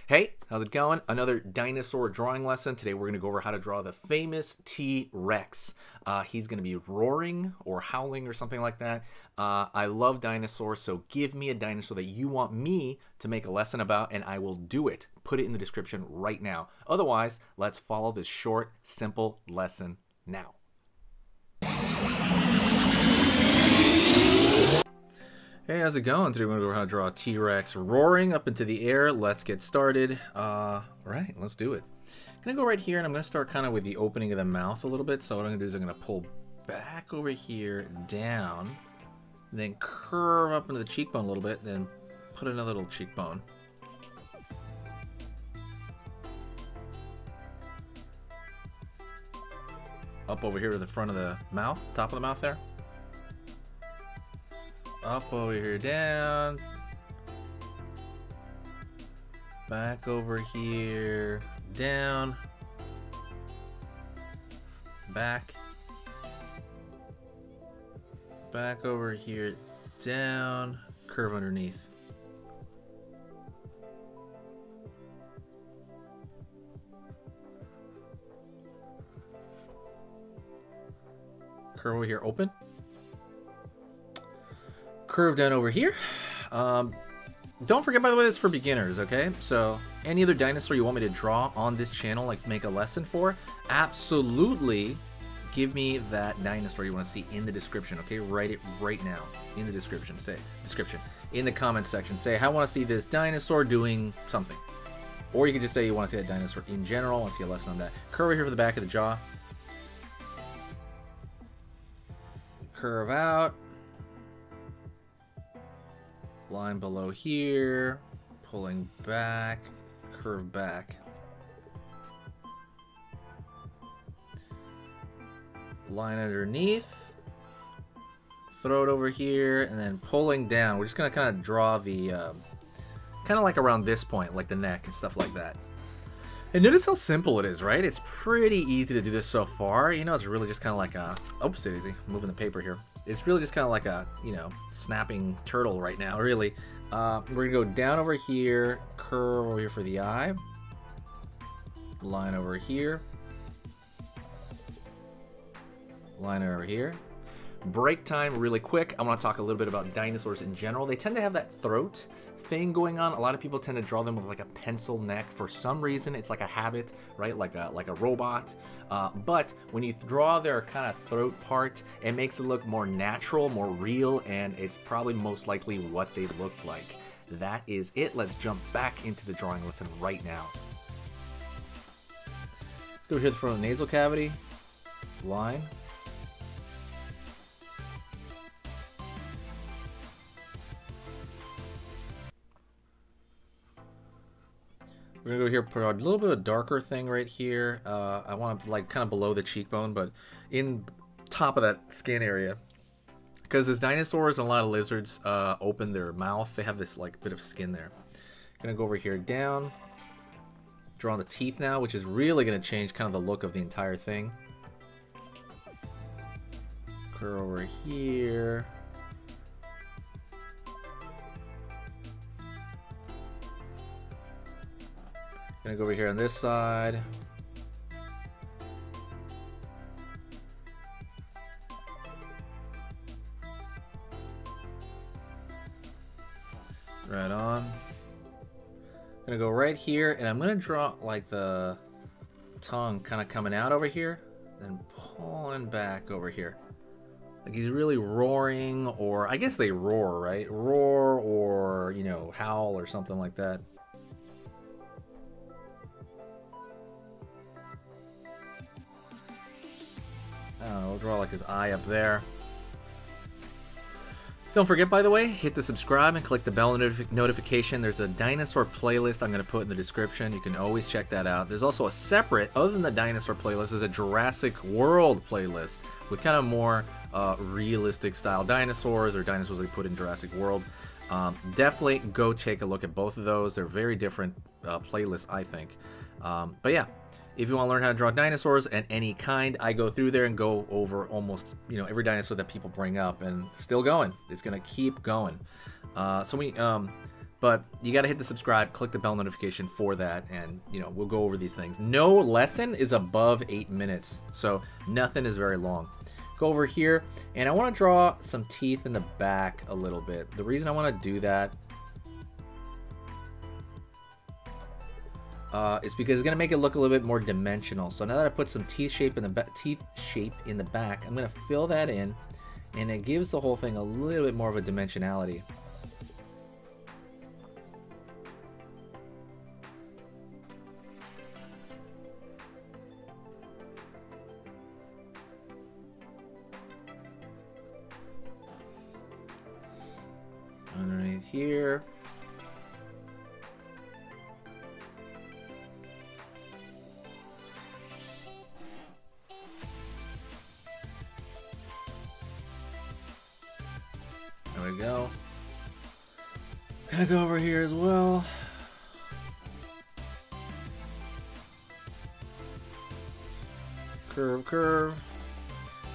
Hey, how's it going? Another dinosaur drawing lesson. Today we're going to go over how to draw the famous T-Rex. He's going to be roaring or howling or something like that. I love dinosaurs, so give me a dinosaur that you want me to make a lesson about, and I will do it. Put it in the description right now. Otherwise, let's follow this short, simple lesson now. Hey, how's it going? Today we're going to go over how to draw a T-Rex roaring up into the air. Let's get started. Right, let's do it. I'm going to go right here, and I'm going to start kind of with the opening of the mouth a little bit. So what I'm going to do is I'm going to pull back over here, down, then curve up into the cheekbone a little bit, then put another little cheekbone. Up over here to the front of the mouth, top of the mouth there. Up over here, down, back over here, down, back over here, down, curve underneath. Curve over here, open. Curve down over here. Don't forget, by the way, this is for beginners, okay? So any other dinosaur you want me to draw on this channel, like make a lesson for, absolutely give me that dinosaur you want to see in the description, okay? Write it right now in the description. Say description in the comment section. Say, I want to see this dinosaur doing something. Or you can just say you want to see that dinosaur in general. I want to see a lesson on that. Curve over here for the back of the jaw. Curve out. Line below here, pulling back, curve back. Line underneath, throw it over here, and then pulling down. We're just gonna kind of draw the, kind of like around this point, like the neck and stuff like that. And notice how simple it is, right? It's pretty easy to do this so far. You know, it's really just kind of like a, oops, easy, moving the paper here. It's really just kind of like a, you know, snapping turtle right now, really. We're going to go down over here, curve over here for the eye. Line over here. Line over here. Break time really quick. I want to talk a little bit about dinosaurs in general. They tend to have that throat thing going on. A lot of people tend to draw them with like a pencil neck for some reason. It's like a habit, right? Like a robot. But when you draw their kind of throat part, it makes it look more natural, more real, and it's probably most likely what they look like. That is it. Let's jump back into the drawing lesson right now. Let's go here to the front of the nasal cavity. Line. We're gonna go here, put a little bit of a darker thing right here. I want to like kind of below the cheekbone, but in top of that skin area, because as dinosaurs and a lot of lizards open their mouth, they have this like bit of skin there. Gonna go over here, down, draw the teeth now, which is really gonna change kind of the look of the entire thing. Curve over here. Gonna go over here on this side. Right on. Gonna go right here, and I'm gonna draw like the tongue kind of coming out over here, then pulling back over here. Like he's really roaring, or I guess they roar, right? Roar, or you know, howl or something like that. We'll draw like his eye up there. Don't forget, by the way, hit the subscribe and click the bell notification. There's a dinosaur playlist I'm going to put in the description. You can always check that out. There's also a separate, other than the dinosaur playlist, there's a Jurassic World playlist with kind of more realistic style dinosaurs, or dinosaurs they put in Jurassic World. Definitely go take a look at both of those. They're very different playlists, I think. But yeah. If you want to learn how to draw dinosaurs and any kind, I go through there and go over almost, every dinosaur that people bring up, and still going. It's going to keep going. But you got to hit the subscribe, click the bell notification for that, and you know, we'll go over these things. No lesson is above 8 minutes, so nothing is very long. Go over here, and I want to draw some teeth in the back a little bit. The reason I want to do that is because it's going to make it look a little bit more dimensional. So now that I put some teeth shape in the back, I'm going to fill that in, and it gives the whole thing a little bit more of a dimensionality. Underneath here. There we go. Gonna go over here as well. Curve, curve.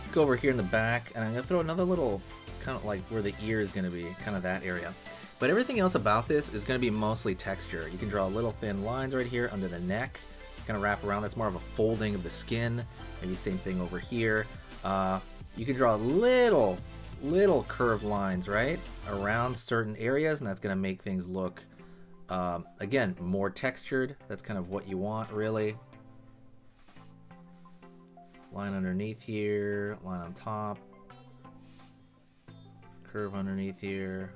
Let's go over here in the back, and I'm gonna throw another little, kind of like where the ear is gonna be, kind of that area. But everything else about this is gonna be mostly texture. You can draw little thin lines right here under the neck, kind of wrap around. That's more of a folding of the skin. Maybe same thing over here. You can draw little curved lines right around certain areas, and that's going to make things look again more textured. That's kind of what you want, really. Line underneath here, line on top, curve underneath here.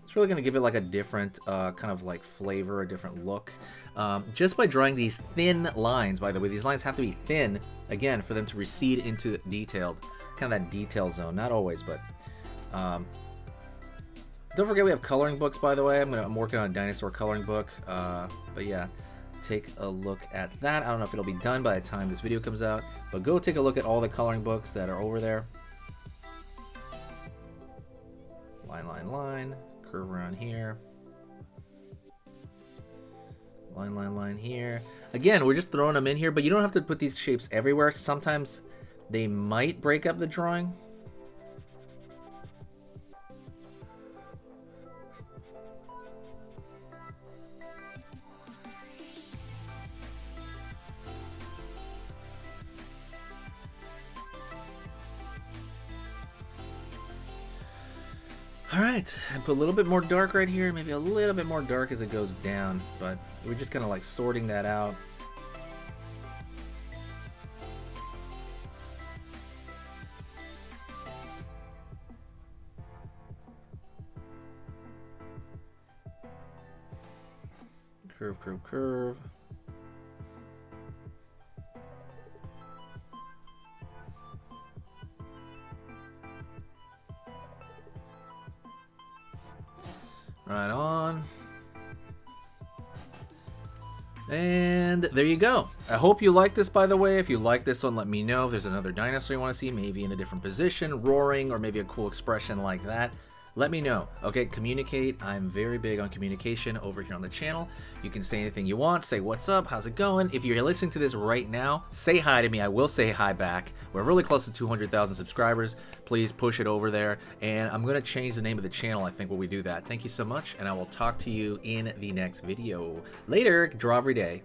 It's really going to give it like a different kind of like flavor, a different look, just by drawing these thin lines. By the way, these lines have to be thin, again, for them to recede into detailed, kind of that detail zone. Not always, but don't forget we have coloring books, by the way. I'm working on a dinosaur coloring book, but yeah, take a look at that. I don't know if it'll be done by the time this video comes out, but go take a look at all the coloring books that are over there. Line, line, line. Curve around here. Line, line, line here. Again, we're just throwing them in here, but you don't have to put these shapes everywhere. Sometimes they might break up the drawing. Alright, I put a little bit more dark right here, maybe a little bit more dark as it goes down, but we're just kind of like sorting that out. Curve, curve, curve. Right on. And there you go. I hope you like this, by the way. If you like this one, let me know. If there's another dinosaur you want to see, maybe in a different position, roaring, or maybe a cool expression like that, let me know. Okay, communicate. I'm very big on communication over here on the channel. You can say anything you want. Say what's up, how's it going? If you're listening to this right now, say hi to me. I will say hi back. We're really close to 200,000 subscribers. Please push it over there. And I'm going to change the name of the channel, I think, when we do that. Thank you so much, and I will talk to you in the next video. Later. Draw every day.